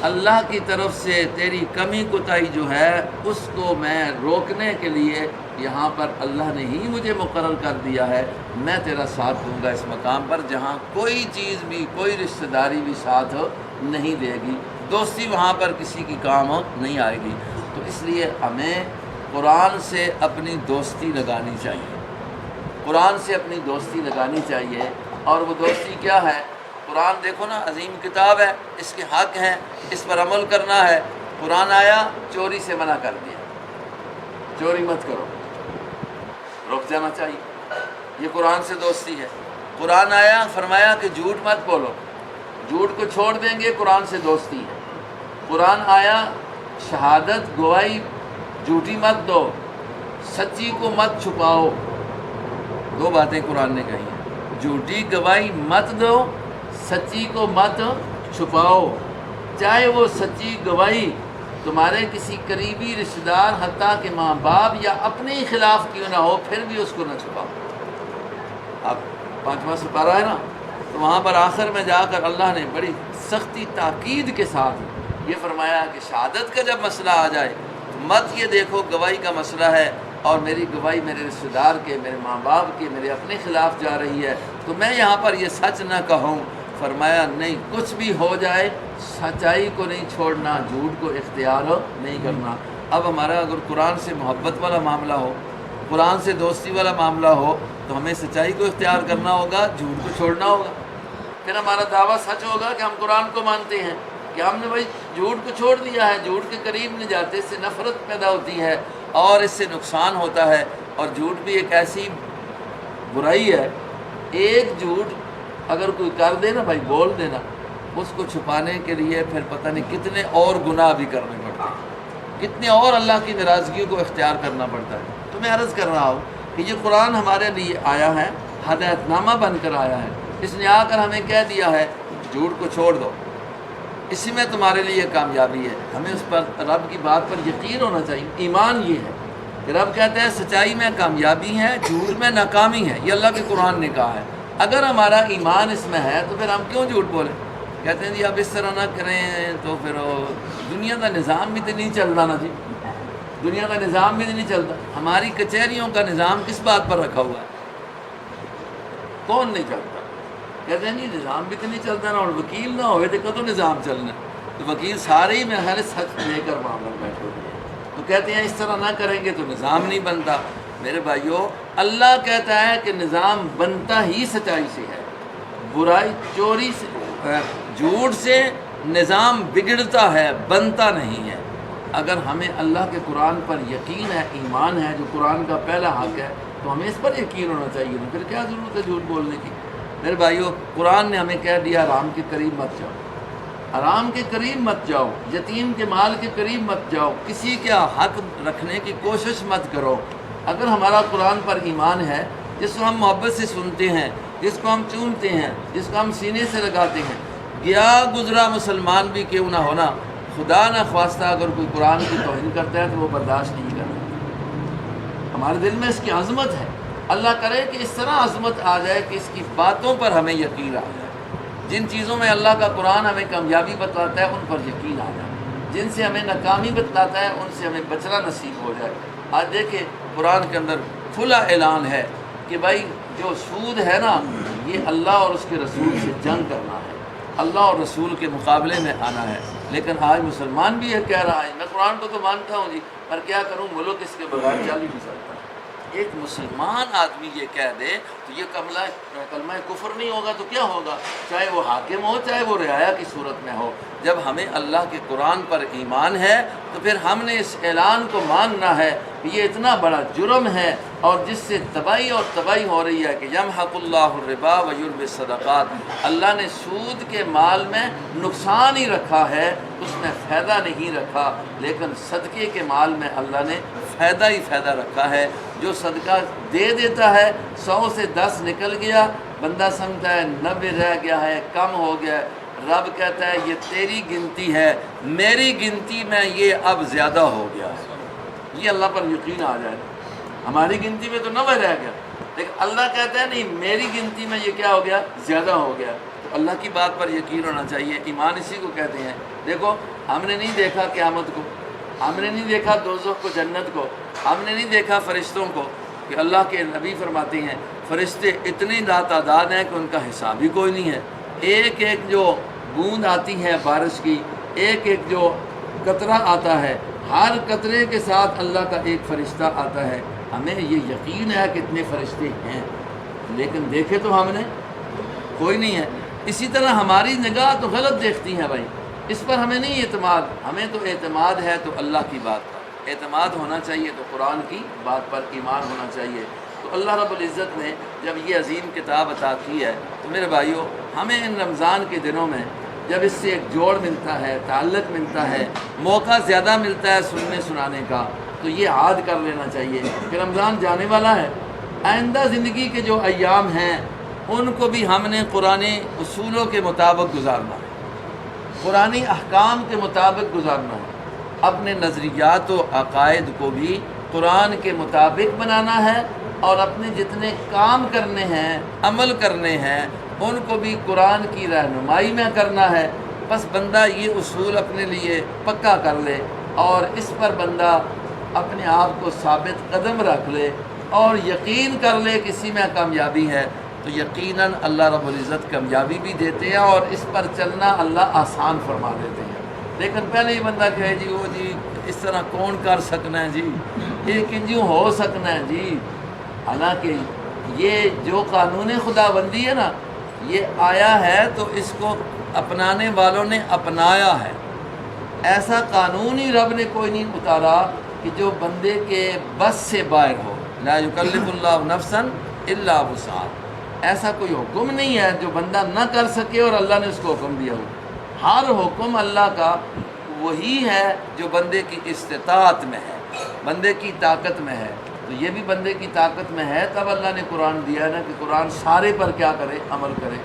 اللہ کی طرف سے تیری کمی کوتاہی جو ہے اس کو میں روکنے کے لیے یہاں پر اللہ نے ہی مجھے مقرر کر دیا ہے، میں تیرا ساتھ دوں گا اس مقام پر جہاں کوئی چیز بھی، کوئی رشتہ داری بھی ساتھ نہیں دے گی، دوستی وہاں پر کسی کی کام نہیں آئے گی۔ تو اس لیے ہمیں قرآن سے اپنی دوستی لگانی چاہیے، قرآن سے اپنی دوستی لگانی چاہیے۔ اور وہ دوستی کیا ہے؟ قرآن دیکھو نا، عظیم کتاب ہے، اس کے حق ہیں، اس پر عمل کرنا ہے۔ قرآن آیا چوری سے منع کر دیا، چوری مت کرو، رک جانا چاہیے، یہ قرآن سے دوستی ہے۔ قرآن آیا فرمایا کہ جھوٹ مت بولو، جھوٹ کو چھوڑ دیں گے، قرآن سے دوستی ہے۔ قرآن آیا شہادت گواہی جھوٹی مت دو، سچی کو مت چھپاؤ، دو باتیں قرآن نے کہی ہیں، جھوٹی گواہی مت دو، سچی کو مت چھپاؤ، چاہے وہ سچی گواہی تمہارے کسی قریبی رشتہ دار حتیٰ کہ ماں باپ یا اپنے ہی خلاف کیوں نہ ہو، پھر بھی اس کو نہ چھپاؤ۔ اب 5واں سپارہ ہے نا، تو وہاں پر آخر میں جا کر اللہ نے بڑی سختی تاکید کے ساتھ یہ فرمایا کہ شہادت کا جب مسئلہ آ جائے مت یہ دیکھو گواہی کا مسئلہ ہے اور میری گواہی میرے رشتہ دار کے، میرے ماں باپ کے، میرے اپنے خلاف جا رہی ہے تو میں یہاں پر یہ سچ نہ کہوں۔ فرمایا نہیں، کچھ بھی ہو جائے سچائی کو نہیں چھوڑنا، جھوٹ کو اختیار نہیں کرنا۔ اب ہمارا اگر قرآن سے محبت والا معاملہ ہو، قرآن سے دوستی والا معاملہ ہو تو ہمیں سچائی کو اختیار کرنا ہوگا، جھوٹ کو چھوڑنا ہوگا، پھر ہمارا دعویٰ سچ ہوگا کہ ہم قرآن کو مانتے ہیں، کہ ہم نے بھائی جھوٹ کو چھوڑ دیا ہے، جھوٹ کے قریب نہیں جاتے، اس سے نفرت پیدا ہوتی ہے اور اس سے نقصان ہوتا ہے۔ اور جھوٹ بھی ایک ایسی برائی ہے، ایک جھوٹ اگر کوئی کر دے نا بھائی، بول دینا، اس کو چھپانے کے لیے پھر پتہ نہیں کتنے اور گناہ بھی کرنے پڑتے ہیں، کتنے اور اللہ کی ناراضگیوں کو اختیار کرنا پڑتا ہے۔ تو میں عرض کر رہا ہوں کہ یہ قرآن ہمارے لیے آیا ہے، ہدایت نامہ بن کر آیا ہے، اس نے آ کر ہمیں کہہ دیا ہے جھوٹ کو چھوڑ دو، اسی میں تمہارے لیے کامیابی ہے۔ ہمیں اس پر، رب کی بات پر یقین ہونا چاہیے۔ ایمان یہ ہے کہ رب کہتا ہے سچائی میں کامیابی ہے، جھوٹ میں ناکامی ہے، یہ اللہ کے قرآن نے کہا ہے۔ اگر ہمارا ایمان اس میں ہے تو پھر ہم کیوں جھوٹ بولیں؟ کہتے ہیں جی اب اس طرح نہ کریں تو پھر دنیا کا نظام بھی تو نہیں چلتا نا جی، دنیا کا نظام بھی نہیں چلتا۔ ہماری کچہریوں کا نظام کس بات پر رکھا ہوا ہے؟ کون نہیں چلتا؟ کہتے ہیں جی نظام بھی تو نہیں چلتا نا، اور وکیل نہ ہوئے تو کدوں نظام چلنا؟ تو وکیل سارے ہی میں خیال سچ لے کر معاملہ بیٹھے ہوئے ہیں، تو کہتے ہیں اس طرح نہ کریں گے تو نظام نہیں بنتا۔ میرے بھائیوں، اللہ کہتا ہے کہ نظام بنتا ہی سچائی سے ہے، برائی چوری سے، جھوٹ سے نظام بگڑتا ہے، بنتا نہیں ہے۔ اگر ہمیں اللہ کے قرآن پر یقین ہے، ایمان ہے، جو قرآن کا پہلا حق ہے، تو ہمیں اس پر یقین ہونا چاہیے، تو پھر کیا ضرورت ہے جھوٹ بولنے کی؟ میرے بھائیوں، قرآن نے ہمیں کہہ دیا حرام کے قریب مت جاؤ، حرام کے قریب مت جاؤ، یتیم کے مال کے قریب مت جاؤ، کسی کا حق رکھنے کی کوشش مت کرو۔ اگر ہمارا قرآن پر ایمان ہے، جس کو ہم محبت سے سنتے ہیں، جس کو ہم چومتے ہیں، جس کو ہم سینے سے لگاتے ہیں، گیا گزرا مسلمان بھی کیوں نہ ہونا، خدا نہ خواستہ اگر کوئی قرآن کی توہین کرتا ہے تو وہ برداشت نہیں کرتا۔ ہمارے دل میں اس کی عظمت ہے، اللہ کرے کہ اس طرح عظمت آ جائے کہ اس کی باتوں پر ہمیں یقین آ جائے، جن چیزوں میں اللہ کا قرآن ہمیں کامیابی بتلاتا ہے ان پر یقین آ جائے، جن سے ہمیں ناکامی بتلاتا ہے ان سے ہمیں بچنا نصیب ہو جائے۔ آج دیکھیں قرآن کے اندر کھلا اعلان ہے کہ بھائی جو سود ہے نا، یہ اللہ اور اس کے رسول سے جنگ کرنا ہے، اللہ اور رسول کے مقابلے میں آنا ہے۔ لیکن آج مسلمان بھی یہ کہہ رہا ہے میں قرآن کو تو مانتا ہوں جی، پر کیا کروں، ملک اس کے بغیر چل ہی نہیں سکتا۔ ایک مسلمان آدمی یہ کہہ دے تو یہ کلمہ کفر نہیں ہوگا تو کیا ہوگا؟ چاہے وہ حاکم ہو، چاہے وہ رعایا کی صورت میں ہو۔ جب ہمیں اللہ کے قرآن پر ایمان ہے تو پھر ہم نے اس اعلان کو ماننا ہے یہ اتنا بڑا جرم ہے اور جس سے تباہی اور تباہی ہو رہی ہے کہ یمحق اللہ الربا ویربی الصدقات، اللہ نے سود کے مال میں نقصان ہی رکھا ہے، اس میں فائدہ نہیں رکھا، لیکن صدقے کے مال میں اللہ نے فائدہ ہی فائدہ رکھا ہے۔ جو صدقہ دے دیتا ہے 100 سے 10 نکل گیا، بندہ سمجھتا ہے 90 رہ گیا ہے، کم ہو گیا ہے، رب کہتا ہے یہ تیری گنتی ہے، میری گنتی میں یہ اب زیادہ ہو گیا ہے۔ یہ اللہ پر یقین آ جائے، ہماری گنتی میں تو 90 رہ گیا، لیکن اللہ کہتا ہے نہیں، میری گنتی میں یہ کیا ہو گیا، زیادہ ہو گیا۔ تو اللہ کی بات پر یقین ہونا چاہیے، ایمان اسی کو کہتے ہیں۔ دیکھو ہم نے نہیں دیکھا قیامت کو، ہم نے نہیں دیکھا دوزخ کو، جنت کو، ہم نے نہیں دیکھا فرشتوں کو، کہ اللہ کے نبی فرماتے ہیں فرشتے اتنی لاتعداد ہیں کہ ان کا حساب ہی کوئی نہیں ہے۔ ایک ایک جو بوند آتی ہے بارش کی، ایک ایک جو قطرہ آتا ہے، ہر قطرے کے ساتھ اللہ کا ایک فرشتہ آتا ہے۔ ہمیں یہ یقین ہے کہ اتنے فرشتے ہیں، لیکن دیکھے تو ہم نے کوئی نہیں ہے۔ اسی طرح ہماری نگاہ تو غلط دیکھتی ہیں بھائی، اس پر ہمیں نہیں اعتماد، ہمیں تو اعتماد ہے تو اللہ کی بات پر اعتماد ہونا چاہیے، تو قرآن کی بات پر ایمان ہونا چاہیے۔ تو اللہ رب العزت نے جب یہ عظیم کتاب عطا کی ہے تو میرے بھائیوں، ہمیں ان رمضان کے دنوں میں جب اس سے ایک جوڑ ملتا ہے، تعلق ملتا ہے، موقع زیادہ ملتا ہے سننے سنانے کا، تو یہ عاد کر لینا چاہیے کہ رمضان جانے والا ہے، آئندہ زندگی کے جو ایام ہیں ان کو بھی ہم نے قرآن اصولوں کے مطابق گزارنا ہے، قرآن احکام کے مطابق گزارنا ہے، اپنے نظریات و عقائد کو بھی قرآن کے مطابق بنانا ہے، اور اپنے جتنے کام کرنے ہیں، عمل کرنے ہیں، ان کو بھی قرآن کی رہنمائی میں کرنا ہے۔ بس بندہ یہ اصول اپنے لیے پکا کر لے اور اس پر بندہ اپنے آپ کو ثابت قدم رکھ لے اور یقین کر لے کسی میں کامیابی ہے، تو یقیناً اللہ رب العزت کامیابی بھی دیتے ہیں اور اس پر چلنا اللہ آسان فرما دیتے ہیں۔ لیکن پہلے ہی بندہ کہے جی وہ جی اس طرح کون کر سکنا ہے جی، یہ کنجوں ہو سکنا ہے جی، حالانکہ یہ جو قانون خداوندی ہے نا، یہ آیا ہے تو اس کو اپنانے والوں نے اپنایا ہے۔ ایسا قانون ہی رب نے کوئی نہیں اتارا کہ جو بندے کے بس سے باہر ہو، لا یکلف اللہ نفسا الا وسعہا، ایسا کوئی حکم نہیں ہے جو بندہ نہ کر سکے اور اللہ نے اس کو حکم دیا ہو۔ ہر حکم اللہ کا وہی ہے جو بندے کی استطاعت میں ہے، بندے کی طاقت میں ہے۔ تو یہ بھی بندے کی طاقت میں ہے، تب اللہ نے قرآن دیا ہے نا کہ قرآن سارے پر کیا کرے، عمل کرے۔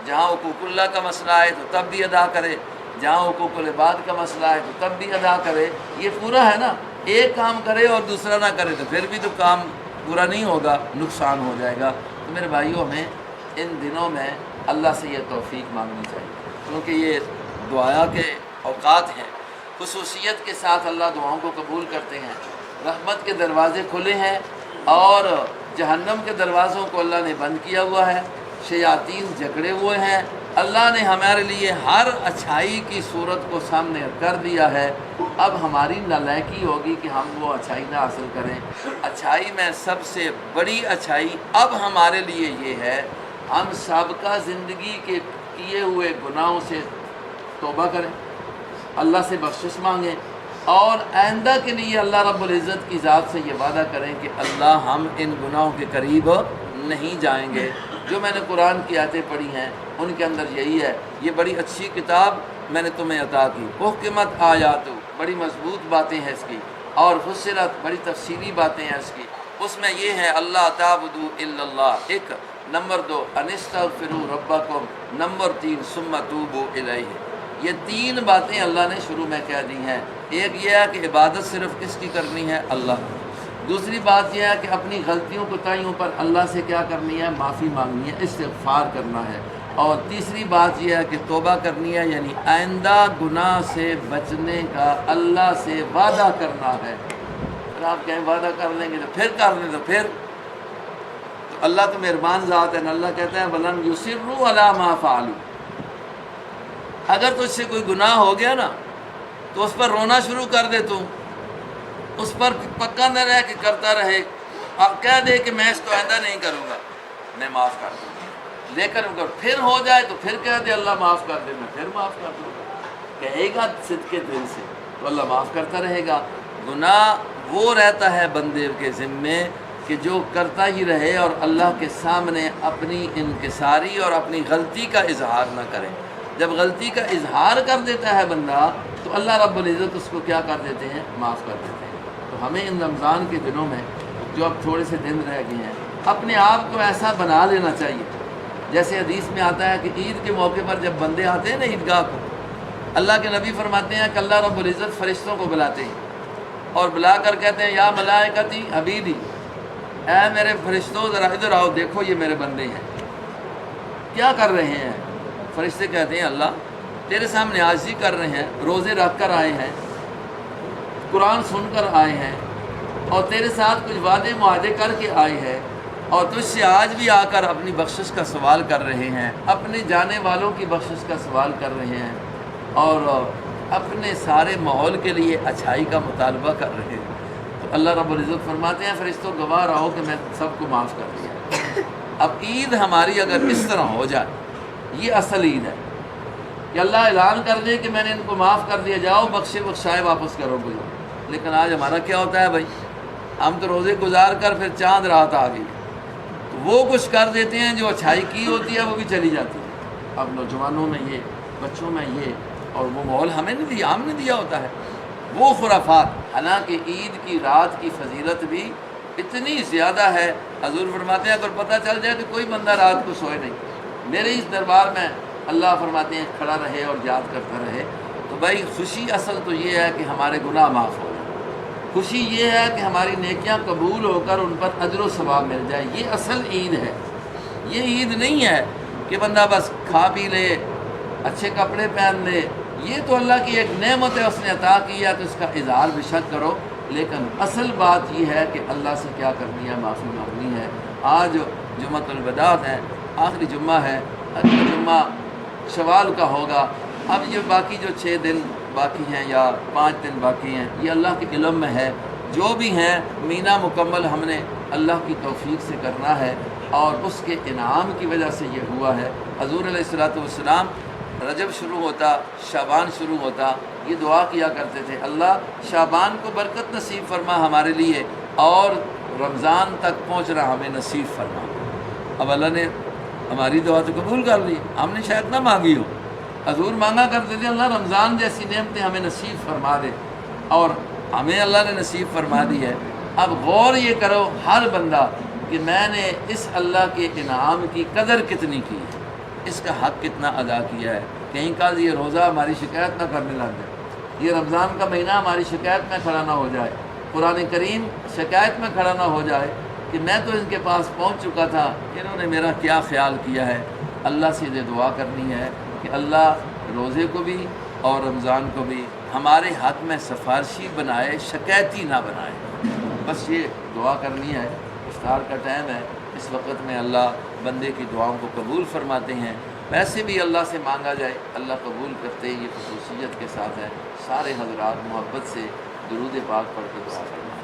جہاں حقوق اللہ کا مسئلہ ہے تو تب بھی ادا کرے، جہاں حقوق العباد کا مسئلہ ہے تو تب بھی ادا کرے۔ یہ پورا ہے نا، ایک کام کرے اور دوسرا نہ کرے تو پھر بھی تو کام پورا نہیں ہوگا، نقصان ہو جائے گا۔ تو میرے بھائیوں، ہمیں ان دنوں میں اللہ سے یہ توفیق مانگنی چاہیے، کیونکہ یہ دعا کے اوقات ہیں، خصوصیت کے ساتھ اللہ دعاؤں کو قبول کرتے ہیں، رحمت کے دروازے کھلے ہیں اور جہنم کے دروازوں کو اللہ نے بند کیا ہوا ہے، شیاطین جکڑے ہوئے ہیں۔ اللہ نے ہمارے لیے ہر اچھائی کی صورت کو سامنے کر دیا ہے، اب ہماری نالائقی ہوگی کہ ہم وہ اچھائی نہ حاصل کریں۔ اچھائی میں سب سے بڑی اچھائی اب ہمارے لیے یہ ہے، ہم سابقہ زندگی کے کیے ہوئے گناہوں سے توبہ کریں، اللہ سے بخشش مانگیں، اور آئندہ کے لیے اللہ رب العزت کی ذات سے یہ وعدہ کریں کہ اللہ ہم ان گناہوں کے قریب نہیں جائیں گے۔ جو میں نے قرآن کی آیتیں پڑھی ہیں ان کے اندر یہی ہے، یہ بڑی اچھی کتاب میں نے تمہیں عطا کی، محکمت آیات، بڑی مضبوط باتیں ہیں اس کی، اور فصلت، بڑی تفصیلی باتیں ہیں اس کی۔ اس میں یہ ہے اللہ تعبدوا الا اللہ، ایک، نمبر 2 انستغفروا ربکم، نمبر 3 ثم توبوا الیہ۔ یہ 3 باتیں اللہ نے شروع میں کہہ دی ہیں۔ ایک یہ ہے کہ عبادت صرف کس کی کرنی ہے، اللہ۔ دوسری بات یہ ہے کہ اپنی غلطیوں کوتاہیوں پر اللہ سے کیا کرنی ہے، معافی مانگنی ہے، استغفار کرنا ہے۔ اور تیسری بات یہ ہے کہ توبہ کرنی ہے، یعنی آئندہ گناہ سے بچنے کا اللہ سے وعدہ کرنا ہے۔ اگر آپ کہیں وعدہ کر لیں گے تو پھر کر لیں، تو پھر تو اللہ تو مہربان ذات ہے نا، اللہ کہتا ہے وَلَمْ يُصِرُّوا عَلَىٰ مَا فَعَلُوا۔ اگر تجھ سے کوئی گناہ ہو گیا نا تو اس پر رونا شروع کر دے، تو اس پر پکا نہ رہ کہ کرتا رہے، کہہ دے کہ میں اس کو آئندہ نہیں کروں گا، میں معاف کر دوں گا، لیکن اگر پھر ہو جائے تو پھر کہہ دے اللہ معاف کر دے، میں پھر معاف کر دوں گا، کہے گا صدق دل سے تو اللہ معاف کرتا رہے گا۔ گناہ وہ رہتا ہے بندے کے ذمے کہ جو کرتا ہی رہے اور اللہ کے سامنے اپنی انکساری اور اپنی غلطی کا اظہار نہ کرے۔ جب غلطی کا اظہار کر دیتا ہے بندہ تو اللہ رب العزت اس کو کیا کر دیتے ہیں؟ معاف کر دیتے ہیں۔ تو ہمیں ان رمضان کے دنوں میں جو اب تھوڑے سے دن رہ گئے ہیں اپنے آپ کو ایسا بنا لینا چاہیے، جیسے حدیث میں آتا ہے کہ عید کے موقع پر جب بندے آتے ہیں نا عیدگاہ کو، اللہ کے نبی فرماتے ہیں کہ اللہ رب العزت فرشتوں کو بلاتے ہیں اور بلا کر کہتے ہیں یا ملائکتی عبیدی، اے میرے فرشتوں ذرا ادھر آؤ، دیکھو یہ میرے بندے ہیں کیا کر رہے ہیں۔ فرشتے کہتے ہیں اللہ تیرے سامنے عاجزی کر رہے ہیں، روزے رکھ کر آئے ہیں، قرآن سن کر آئے ہیں اور تیرے ساتھ کچھ وعدے معاہدے کر کے آئے ہیں، اور تجھ سے آج بھی آ کر اپنی بخشش کا سوال کر رہے ہیں، اپنے جانے والوں کی بخشش کا سوال کر رہے ہیں اور اپنے سارے ماحول کے لیے اچھائی کا مطالبہ کر رہے ہیں۔ تو اللہ رب العزت فرماتے ہیں فرشتوں گواہ رہو کہ میں سب کو معاف کر دیا۔ اب عید ہماری اگر اس طرح ہو جائے، یہ اصل عید ہے کہ اللہ اعلان کر دے کہ میں نے ان کو معاف کر دیا، جاؤ بخشے بخشائے واپس کرو گزرو۔ لیکن آج ہمارا کیا ہوتا ہے بھائی، ہم تو روزے گزار کر پھر چاند رات آ گئی تو وہ کچھ کر دیتے ہیں، جو اچھائی کی ہوتی ہے وہ بھی چلی جاتی ہے۔ اب نوجوانوں میں یہ، بچوں میں یہ، اور وہ ماحول ہمیں نہیں دیا، ہم نے دیا ہوتا ہے وہ خرافات۔ حالانکہ عید کی رات کی فضیلت بھی اتنی زیادہ ہے، حضور فرماتے ہیں اگر پتہ چل جائے تو کوئی بندہ رات کو سوئے نہیں، میرے اس دربار میں اللہ فرماتے ہیں کھڑا رہے اور یاد کرتا رہے۔ تو بھائی خوشی اصل تو یہ ہے کہ ہمارے گناہ معاف ہو جائیں، خوشی یہ ہے کہ ہماری نیکیاں قبول ہو کر ان پر اجر و ثواب مل جائے، یہ اصل عید ہے۔ یہ عید نہیں ہے کہ بندہ بس کھا پی لے، اچھے کپڑے پہن لے، یہ تو اللہ کی ایک نعمت ہے، اس نے عطا کی ہے تو اس کا اظہار بے شک کرو، لیکن اصل بات یہ ہے کہ اللہ سے کیا کرنی ہے؟ معافی مانگنی ہے۔ آج جمعۃ الوداع ہے، آخری جمعہ ہے، اگلا جمعہ شوال کا ہوگا۔ اب یہ باقی جو 6 دن باقی ہیں یا 5 دن باقی ہیں، یہ اللہ کے علم میں ہے، جو بھی ہیں مینہ مکمل ہم نے اللہ کی توفیق سے کرنا ہے اور اس کے انعام کی وجہ سے یہ ہوا ہے۔ حضور علیہ الصلوۃ والسلام رجب شروع ہوتا، شعبان شروع ہوتا، یہ دعا کیا کرتے تھے اللہ شعبان کو برکت نصیب فرما ہمارے لیے اور رمضان تک پہنچنا ہمیں نصیب فرما۔ اب اللہ نے ہماری دعا تو قبول کر لی، ہم نے شاید نہ مانگی ہو، حضور مانگا کرتے تھے اللہ رمضان جیسی نعمتیں ہمیں نصیب فرما دے، اور ہمیں اللہ نے نصیب فرما دی ہے۔ اب غور یہ کرو ہر بندہ کہ میں نے اس اللہ کے انعام کی قدر کتنی کی ہے، اس کا حق کتنا ادا کیا ہے۔ کہیں کل یہ روزہ ہماری شکایت نہ کرنے لگ جائے، یہ رمضان کا مہینہ ہماری شکایت میں کھڑا نہ ہو جائے، قرآن کریم شکایت میں کھڑا نہ ہو جائے کہ میں تو ان کے پاس پہنچ چکا تھا، انہوں نے میرا کیا خیال کیا ہے۔ اللہ سے یہ دعا کرنی ہے کہ اللہ روزے کو بھی اور رمضان کو بھی ہمارے حق میں سفارشی بنائے، شکایتی نہ بنائے۔ بس یہ دعا کرنی ہے۔ افطار کا ٹائم ہے، اس وقت میں اللہ بندے کی دعاؤں کو قبول فرماتے ہیں، ویسے بھی اللہ سے مانگا جائے اللہ قبول کرتے ہیں، یہ خصوصیت کے ساتھ ہے۔ سارے حضرات محبت سے درود پاک پڑھ کے دعا کرنا۔